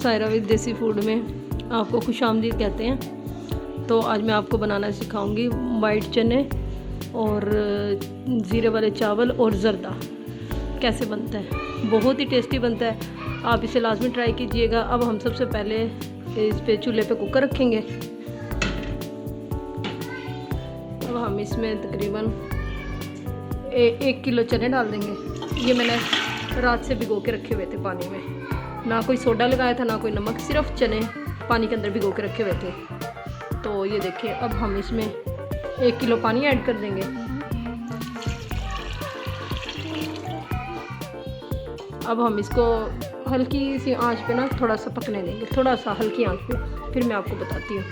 Saira with देसी food में आपको खुशामदीद कहते हैं। तो आज मैं आपको बनाना सिखाऊंगी वाइट चने और ज़ीरे वाले चावल और ज़रदा कैसे बनता है। बहुत ही टेस्टी बनता है, आप इसे लाजमी ट्राई कीजिएगा। अब हम सबसे पहले इस पे चूल्हे पे कुकर रखेंगे। अब हम इसमें तकरीबन 1 किलो चने डाल देंगे। ये मैंने रात से भिगो के रखे हुए थे पानी में, ना कोई सोडा लगाया था ना कोई नमक, सिर्फ चने पानी के अंदर भिगो के रखे हुए थे। तो ये देखिए, अब हम इसमें 1 किलो पानी ऐड कर देंगे। अब हम इसको हल्की सी आंच पे ना थोड़ा सा पकने देंगे, थोड़ा सा हल्की आंच पे, फिर मैं आपको बताती हूँ।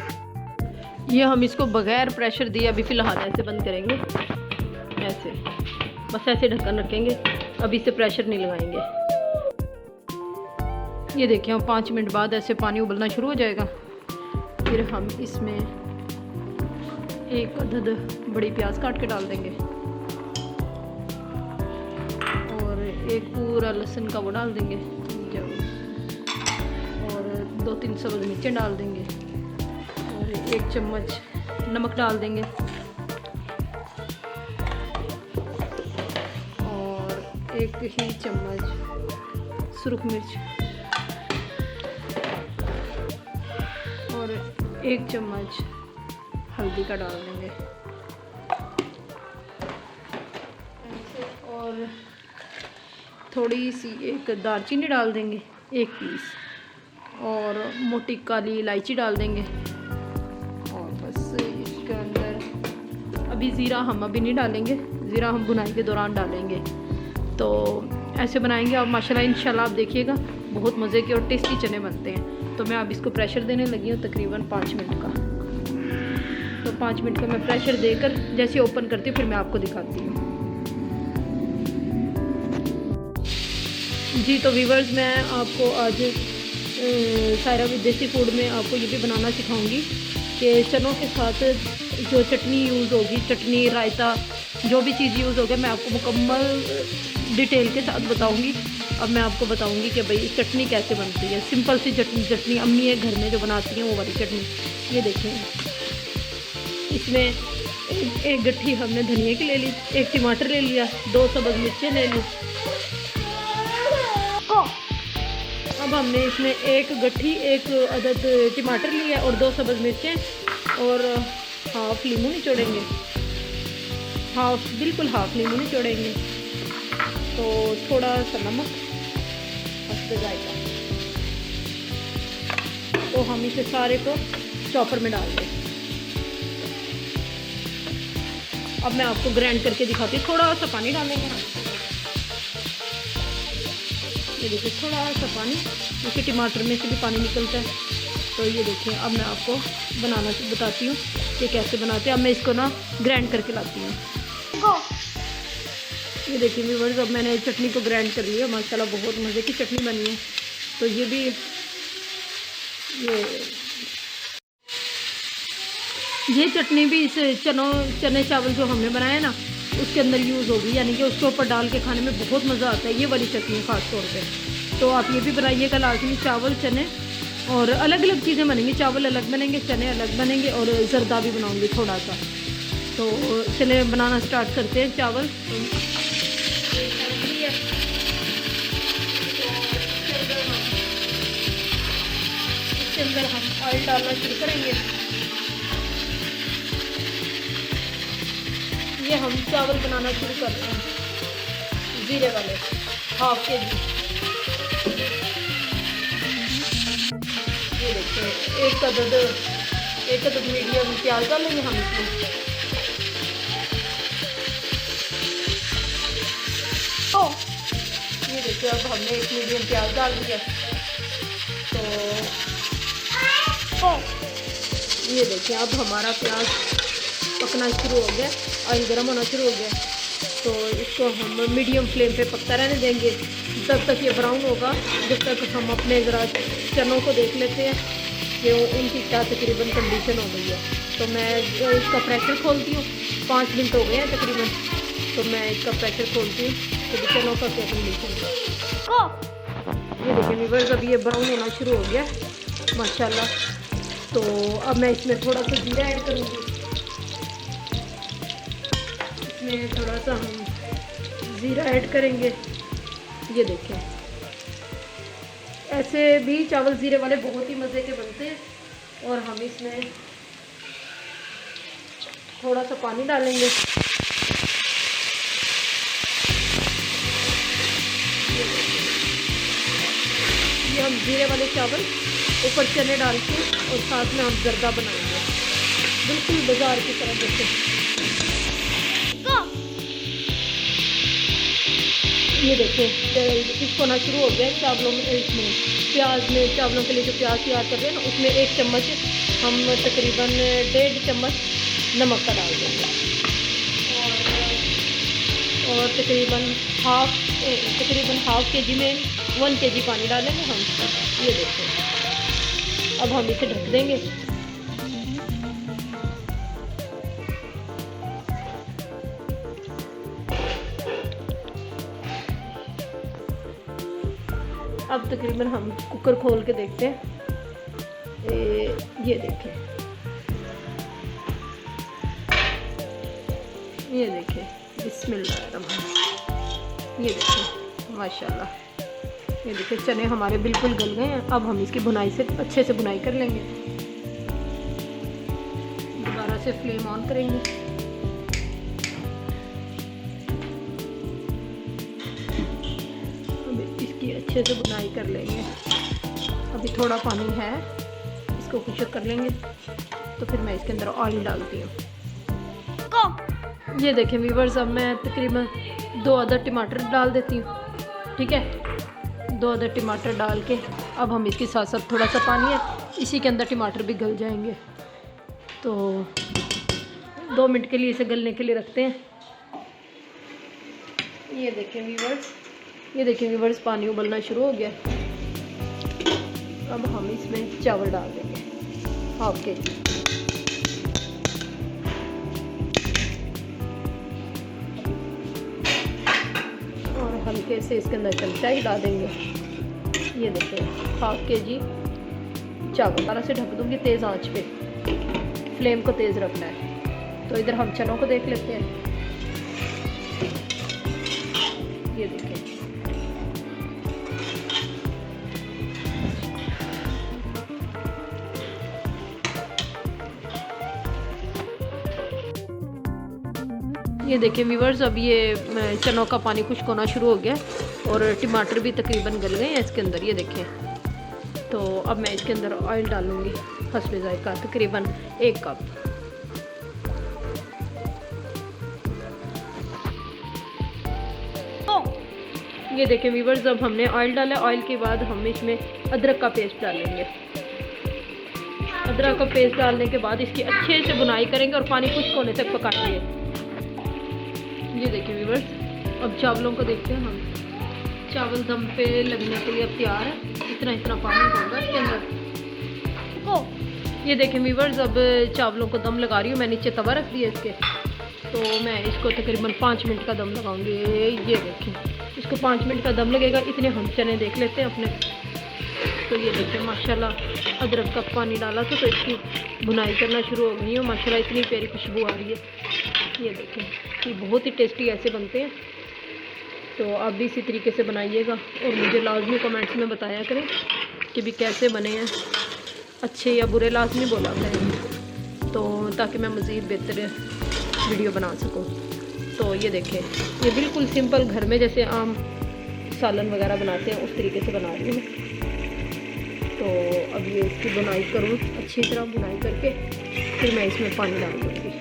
ये हम इसको बगैर प्रेशर दिए अभी फ़िलहाल ऐसे बंद करेंगे, ऐसे बस ऐसे ढक्कन रखेंगे, अभी इसे प्रेशर नहीं लगाएंगे। ये देखिए, हम 5 मिनट बाद ऐसे पानी उबलना शुरू हो जाएगा। फिर हम इसमें 1 अदद बड़ी प्याज काट के डाल देंगे और 1 पूरा लहसुन का वो डाल देंगे और 2-3 सब्ज़ मिर्चें डाल देंगे और 1 चम्मच नमक डाल देंगे और 1 ही चम्मच सुरख मिर्च और 1 चम्मच हल्दी का डाल देंगे और थोड़ी सी 1 दालचीनी डाल देंगे, 1 पीस, और मोटी काली इलायची डाल देंगे। और बस इसके अंदर अभी ज़ीरा हम अभी नहीं डालेंगे, ज़ीरा हम भुनाई के दौरान डालेंगे। तो ऐसे बनाएंगे आप माशाल्लाह, इंशाल्लाह आप देखिएगा, बहुत मज़े के और टेस्टी चने बनते हैं। तो मैं अब इसको प्रेशर देने लगी हूँ तकरीबन 5 मिनट का। तो 5 मिनट का मैं प्रेशर देकर जैसे ओपन करती हूँ फिर मैं आपको दिखाती हूँ। जी तो व्यूवर्स, मैं आपको आज सायरा विद देसी फूड में आपको ये भी बनाना सिखाऊंगी कि चनों के साथ जो चटनी यूज़ होगी, चटनी रायता जो भी चीज़ यूज़ होगी, मैं आपको मुकम्मल डिटेल के साथ बताऊंगी। अब मैं आपको बताऊंगी कि भाई चटनी कैसे बनती है। सिंपल सी चटनी अम्मी है घर में जो बनाती हैं वो वाली चटनी। ये देखें, इसमें एक गट्ठी हमने धनिया की ले ली, 1 टमाटर ले लिया, 2 सब्ज़ मिर्चें ले ली। अब हमने इसमें 1 गट्ठी 1 अदद टमाटर लिया और 2 सब्ज़ मिर्चें और हाफ नींबू निचोड़ेंगे, बिल्कुल हाफ नींबू निचोड़ेंगे। तो थोड़ा सा नमक हस्बे जाएगा। तो हम इसे सारे को चॉपर में डाल दें। अब मैं आपको ग्राइंड करके दिखाती हूँ। थोड़ा सा पानी डालेंगे हम, ये देखिए थोड़ा सा पानी, क्योंकि टमाटर में से भी पानी निकलता है। तो ये देखिए, अब मैं आपको बनाना बताती हूँ कि कैसे बनाते हैं। अब मैं इसको ना ग्राइंड करके लाती हूँ। ये देखिए व्यूअर्स, अब मैंने चटनी को ग्राइंड कर लिया, माशाल्लाह बहुत मज़े की चटनी बनी है। तो ये भी ये चटनी भी इस चने चावल जो हमने बनाया ना उसके अंदर यूज़ होगी, यानी कि उसके ऊपर डाल के खाने में बहुत मज़ा आता है। ये वाली चटनी ख़ास तौर पे, तो आप ये भी बनाइएगा लाजमी। चावल चने और अलग अलग चीज़ें बनेंगी, चावल अलग बनेंगे, चने अलग बनेंगे और ज़रदा भी बनाऊंगी थोड़ा सा। तो चले बनाना स्टार्ट करते हैं। चावल इसके अंदर हम ऑयल डालना शुरू करेंगे। ये हम चावल बनाना शुरू कर रहे हैं, ज़ीरे वाले 1/2 kg। ये देखिए, 1 अदद मीडियम प्याज डालेंगे हम इसमें। ये देखिए, अब हमने 1 मीडियम प्याज डाल दिया। तो ये देखिए, अब हमारा प्याज पकना शुरू हो गया, ऑयल गर्म होना शुरू हो गया। तो इसको हम मीडियम फ्लेम पे पकता रहने देंगे तब तक ये ब्राउन होगा, जब तक हम अपने ज़रा चनों को देख लेते हैं कि उनकी क्या तकरीबन कंडीशन हो गई है। तो मैं इसका प्रेशर खोलती हूँ, 5 मिनट हो गए हैं तकरीबन। तो मैं इसका प्रेशर खोलती हूँ कि चनों का क्या कंडीशन है। ये देखिए व्यूअर्स, अब ये ब्राउन होना शुरू हो गया माशाल्लाह। तो अब मैं इसमें थोड़ा सा जीरा ऐड करूँगी। इसमें थोड़ा सा हम ज़ीरा ऐड करेंगे। ये देखें, ऐसे भी चावल ज़ीरे वाले बहुत ही मज़े के बनते हैं। और हम इसमें थोड़ा सा पानी डालेंगे। ये हम ज़ीरे वाले चावल ऊपर चने डाल के और साथ में हम जर्दा बनाएंगे, बिल्कुल बाजार की तरह जैसे। ये देखें इसको ना शुरू हो गया चावलों में। इसमें प्याज में चावलों के लिए जो प्याज तैयार कर रहे हैं ना, उसमें 1 चम्मच हम तकरीबन 1.5 चम्मच नमक का डाल देंगे। और तकरीबन हाफ kg में 1 kg पानी डालेंगे हम। ये देखें, अब हम इसे ढक देंगे। अब तकरीबन हम कुकर खोल के देखते हैं। ये देखें, ये देखें, बिस्मिल्लाह। ये देखें माशाल्लाह। ये देखिए चने हमारे बिल्कुल गल गए हैं। अब हम इसकी भुनाई से अच्छे से भुनाई कर लेंगे। दोबारा से फ्लेम ऑन करेंगे। अब इसकी अच्छे से भुनाई कर लेंगे। अभी थोड़ा पानी है, इसको खुशक कर लेंगे। तो फिर मैं इसके अंदर ऑयल डालती हूँ। ये देखें व्यूअर्स, अब मैं तकरीबन 2 अदद टमाटर डाल देती हूँ। ठीक है, 2 अदद टमाटर डाल के अब हम इसके साथ साथ थोड़ा सा पानी है, इसी के अंदर टमाटर भी गल जाएंगे। तो 2 मिनट के लिए इसे गलने के लिए रखते हैं। ये देखें व्यूअर्स, पानी उबलना शुरू हो गया। अब हम इसमें चावल डाल देंगे, हाफ kg। और हल्के से इसके अंदर चमचा ही डाल देंगे। ये देखें, हाफ kg चावल। दोबारा से ढक दूँगी तेज़ आंच पे, फ्लेम को तेज़ रखना है। तो इधर हम चनों को देख लेते हैं। ये देखें, ये देखें व्यूअर्स, अब ये चनों का पानी खुश्क होना शुरू हो गया और टमाटर भी तकरीबन गल गए हैं इसके अंदर। ये देखें, तो अब मैं इसके अंदर ऑयल डालूँगी हस्बे ज़ायक़ा, तकरीबन 1 कप। ये देखें व्यूअर्स, अब हमने ऑयल डाला। ऑयल के बाद हम इसमें अदरक का पेस्ट डालेंगे। अदरक का पेस्ट डालने के बाद इसकी अच्छे से भुनाई करेंगे और पानी खुश्क होने तक पकाएंगे। ये देखिए व्यूअर्स, अब चावलों को देखते हैं हम। चावल दम पे लगने के लिए अब तैयार है। इतना पानी होगा इसके अंदर। ये देखें व्यूअर्स, अब चावलों को दम लगा रही हूँ मैं। नीचे तवा रख दिया इसके, तो मैं इसको तकरीबन 5 मिनट का दम लगाऊंगी। ये देखें, इसको 5 मिनट का दम लगेगा। इतने हम चने देख लेते हैं अपने। तो ये देखें माशाल्लाह, अदरक का पानी डाला तो इसकी भुनाई करना शुरू हो गई है माशाल्लाह। इतनी प्यारी खुशबू आ रही है। ये देखें, ये बहुत ही टेस्टी ऐसे बनते हैं। तो आप भी इसी तरीके से बनाइएगा और मुझे लाजमी कमेंट्स में बताया करें कि भी कैसे बने हैं, अच्छे या बुरे लाजमी बोला करें, तो ताकि मैं मज़ीद बेहतर वीडियो बना सकूं। तो ये देखें, ये बिल्कुल सिंपल घर में जैसे आम सालन वगैरह बनाते हैं उस तरीके से बना रही हूँ मैं। तो अब ये इसकी बुनाई करूँ, अच्छी तरह बुनाई करके फिर मैं इसमें पानी डाल दूँगी।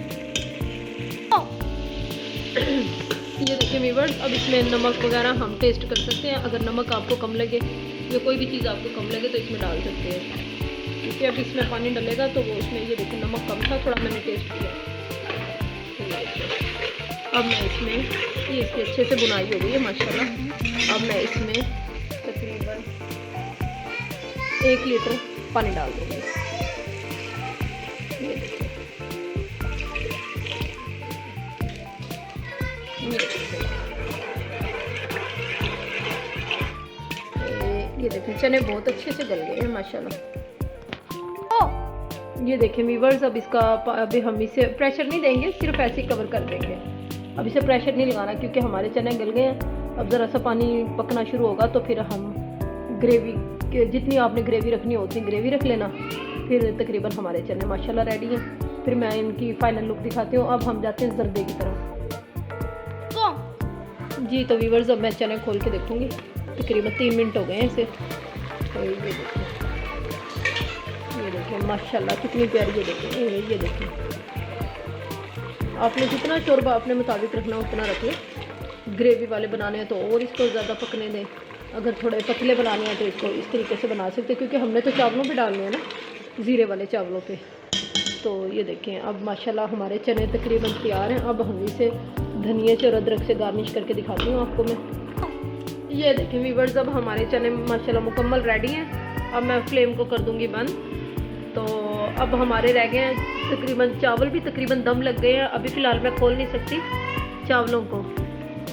ये देखिए व्यूअर्स, अब इसमें नमक वगैरह हम टेस्ट कर सकते हैं। अगर नमक आपको कम लगे या कोई भी चीज़ आपको कम लगे तो इसमें डाल सकते हैं, क्योंकि अब इसमें पानी डलेगा तो वो उसमें, ये देखिए नमक कम था थोड़ा, मैंने टेस्ट किया। अब मैं इसमें, ये इसकी अच्छे से बुनाई हो गई है माशाल्लाह। अब मैं इसमें तकरीबन 1 लीटर पानी डाल दूँगी। ये देखिए, देखें चने बहुत अच्छे से गल गए हैं माशाल्लाह। ये देखें वीवर्स, अब इसका अभी हम इसे प्रेशर नहीं देंगे, सिर्फ ऐसे ही कवर कर देंगे। अब इसे प्रेशर नहीं लगाना क्योंकि हमारे चने गल गए हैं। अब ज़रा सा पानी पकना शुरू होगा तो फिर हम ग्रेवी, जितनी आपने ग्रेवी रखनी हो उतनी ग्रेवी रख लेना। फिर तकरीबन हमारे चने माशाल्लाह रेडी हैं। फिर मैं इनकी फ़ाइनल लुक दिखाती हूँ। अब हम जाते हैं जर्दे की तरफ। जी तो वीवर्स, अब मैं चने खोल के देखूँगी। तकरीबन 3 मिनट हो गए हैं इसे। तो ये देखें माशाल्लाह कितनी प्यारी। ये देखें आपने जितना शोरबा अपने मुताबिक रखना उतना रख लें। ग्रेवी वाले बनाने हैं तो और इसको ज़्यादा पकने दें, अगर थोड़े पतले बनाने हैं तो इसको इस तरीके से बना सकते हैं, क्योंकि हमने तो चावलों पे डालने हैं ना, ज़ीरे वाले चावलों पे। तो ये देखें अब माशाल्लाह हमारे चने तकरीबन तैयार हैं। अब हम इसे धनिया से और अदरक से गार्निश करके दिखाती हूँ आपको मैं। ये देखें वीवर्स, अब हमारे चने माशाल्लाह मुकम्मल रेडी हैं। अब मैं फ्लेम को कर दूँगी बंद। तो अब हमारे रह गए हैं तकरीबन, चावल भी तकरीबन दम लग गए हैं। अभी फ़िलहाल मैं खोल नहीं सकती चावलों को,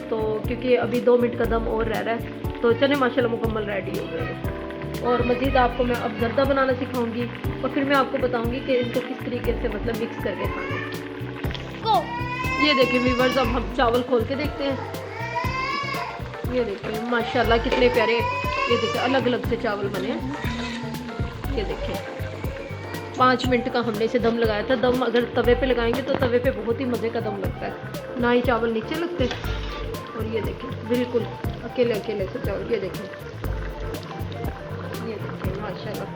तो क्योंकि अभी 2 मिनट का दम और रह रहा है। तो चने माशाल्लाह मुकम्मल रेडी हो गए हैं। और मज़ीद आपको मैं अब जर्दा बनाना सिखाऊंगी और फिर मैं आपको बताऊंगी कि इनको किस तरीके से मतलब मिक्स करके खाना। ये देखिए वीवर्स, अब हम चावल खोल के देखते हैं। ये देखिए माशाल्लाह कितने प्यारे, ये देखिए अलग अलग से चावल बने हैं। ये देखिए 5 मिनट का हमने इसे दम लगाया था। दम अगर तवे पे लगाएंगे तो तवे पे बहुत ही मज़े का दम लगता है, ना ही चावल नीचे लगते। और ये देखें बिल्कुल अकेले अकेले से चावल। ये देखें माशाल्लाह।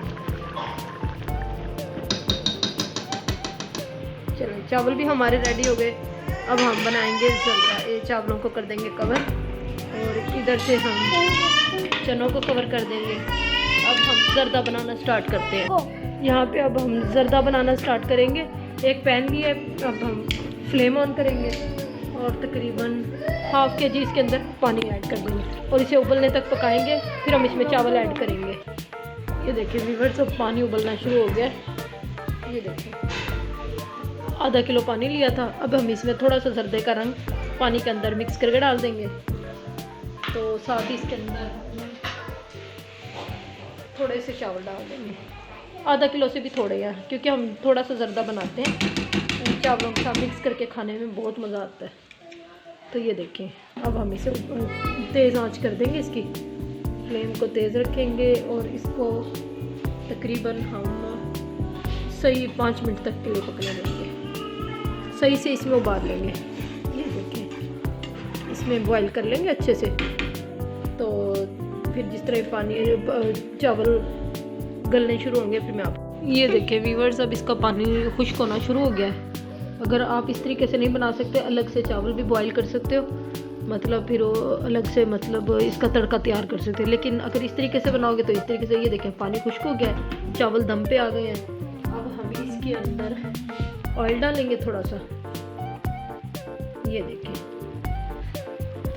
चलो चावल भी हमारे रेडी हो गए। अब हम बनाएंगे जर्दा। ये चावलों को कर देंगे कवर और इधर से हम चनों को कवर कर देंगे। अब हम जर्दा बनाना स्टार्ट करते हैं। यहाँ पे अब हम जर्दा बनाना स्टार्ट करेंगे। एक पैन भी है, अब हम फ्लेम ऑन करेंगे और तकरीबन ½ kg इसके अंदर पानी ऐड कर देंगे और इसे उबलने तक पकाएंगे। फिर हम इसमें चावल ऐड करेंगे। ये देखिए वीवर्स, अब पानी उबलना शुरू हो गया। ये देखिए आधा किलो पानी लिया था। अब हम इसमें थोड़ा सा जर्दे का रंग पानी के अंदर मिक्स करके डाल देंगे। तो साथ ही इसके अंदर थोड़े से चावल डाल देंगे, आधा किलो से भी थोड़े हैं, क्योंकि हम थोड़ा सा जर्दा बनाते हैं। चावलों के साथ मिक्स करके खाने में बहुत मज़ा आता है। तो ये देखें अब हम इसे तेज़ आंच कर देंगे, इसकी फ्लेम को तेज़ रखेंगे और इसको तकरीबन हम सही 5 मिनट तक के लिए पकने देंगे। सही से इसमें उबाल लेंगे। ये देखें इसमें बॉईल कर लेंगे अच्छे से। तो फिर जिस तरह पानी चावल गलने शुरू होंगे फिर मैं आप ये देखें वीवर्स, अब इसका पानी खुश्क होना शुरू हो गया है। अगर आप इस तरीके से नहीं बना सकते, अलग से चावल भी बॉईल कर सकते हो, मतलब फिर वो अलग से मतलब इसका तड़का तैयार कर सकते हो। लेकिन अगर इस तरीके से बनाओगे तो इस तरीके से। ये देखें पानी खुश्क हो गया है, चावल दम पे आ गए हैं। अब हम इसके अंदर ऑयल डालेंगे थोड़ा सा। ये देखिए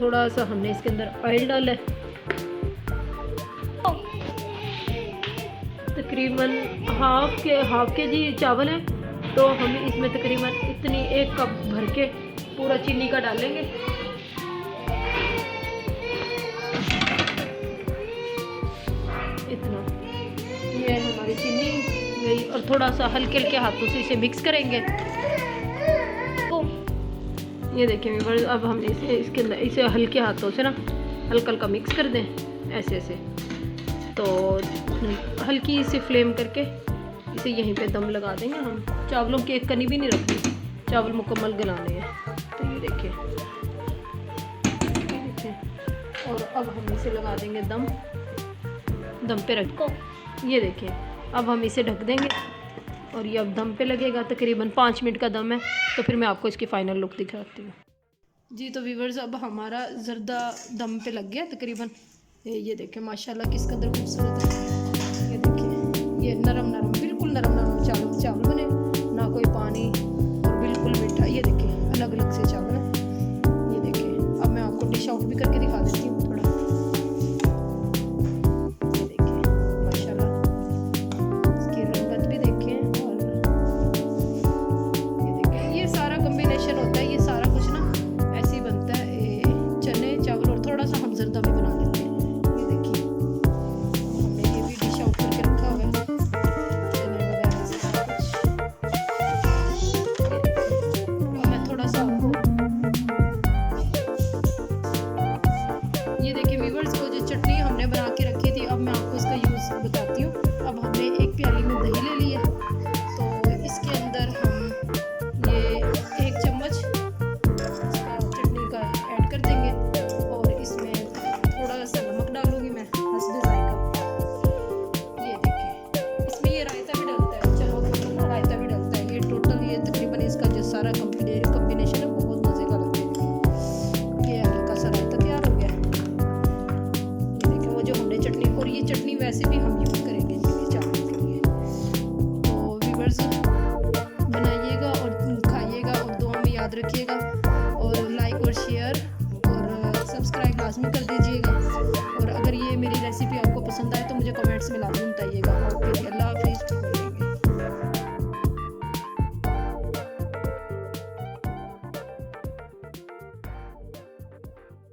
थोड़ा सा हमने इसके अंदर ऑयल डाला है। तकरीबन हाफ के जी चावल है, तो हम इसमें तकरीबन इतनी 1 कप भर के पूरा चीनी का डालेंगे। इतना ये हमारी चीनी गई और थोड़ा सा हल्के हल्के हाथों से इसे मिक्स करेंगे। तो ये देखें व्यूअर्स, अब हमने इसे इसके अंदर इसे हल्के हाथों से ना हल्का हल्का मिक्स कर दें ऐसे ऐसे। तो हल्की सी फ्लेम करके इसे यहीं पे दम लगा देंगे हम। चावलों की एक कनी भी नहीं रखनी, चावल मुकम्मल गलाने हैं। तो ये देखिए और अब हम इसे लगा देंगे दम पे रखो। ये देखिए अब हम इसे ढक देंगे और ये अब दम पे लगेगा। तकरीबन 5 मिनट का दम है, तो फिर मैं आपको इसकी फ़ाइनल लुक दिखाती हूँ। जी तो व्यूअर्स, अब हमारा जर्दा दम पे लग गया तकरीबन। ये देखें माशाल्लाह किस कदर खूबसूरत है। ये देखिए ये नरम नरम, बिल्कुल नरम नरम चावल बने, ना कोई पानी और बिल्कुल मीठा। ये देखिए अलग अलग से चावल है। ये देखिए अब मैं आपको डिश आउट भी करके दिखा देती हूँ थोड़ा। ये देखिए माशाल्लाह इसकी रंगत भी देखें। और ये देखिए ये सारा कॉम्बिनेशन होता है, ये सारा कुछ ना ऐसे ही बनता है। चने चावल और थोड़ा सा हम जर्दा भी बना देते हैं। ये देखिए बताती हूँ। अब हमने एक प्याली में दही ले ली है, तो इसके अंदर हम ये 1 चम्मच चटनी का ऐड कर देंगे और इसमें थोड़ा सा नमक डालूंगी मैं हस्बे जायका। ये देखिए इसमें ये रायता भी डलता है, चलो रायता भी डलता है। ये टोटल ये तकरीबन इसका जो सारा कॉम्बिनेशन है बहुत मज़े का लगता है। ये हल्का सा रायता तैयार हो गया। ये देखिए वो जो हमने चटनी, और ये चटनी वैसे भी हम यूज़ करेंगे इनके चावल के लिए। तो व्यूअर्स बनाइएगा और खाइएगा और दुआ में याद रखिएगा, और लाइक और शेयर और सब्सक्राइब लाजमी कर दीजिएगा। और अगर ये मेरी रेसिपी आपको पसंद आए तो मुझे कमेंट्स में लाजमी बताइएगा। ओके, अल्लाह हाफिज़।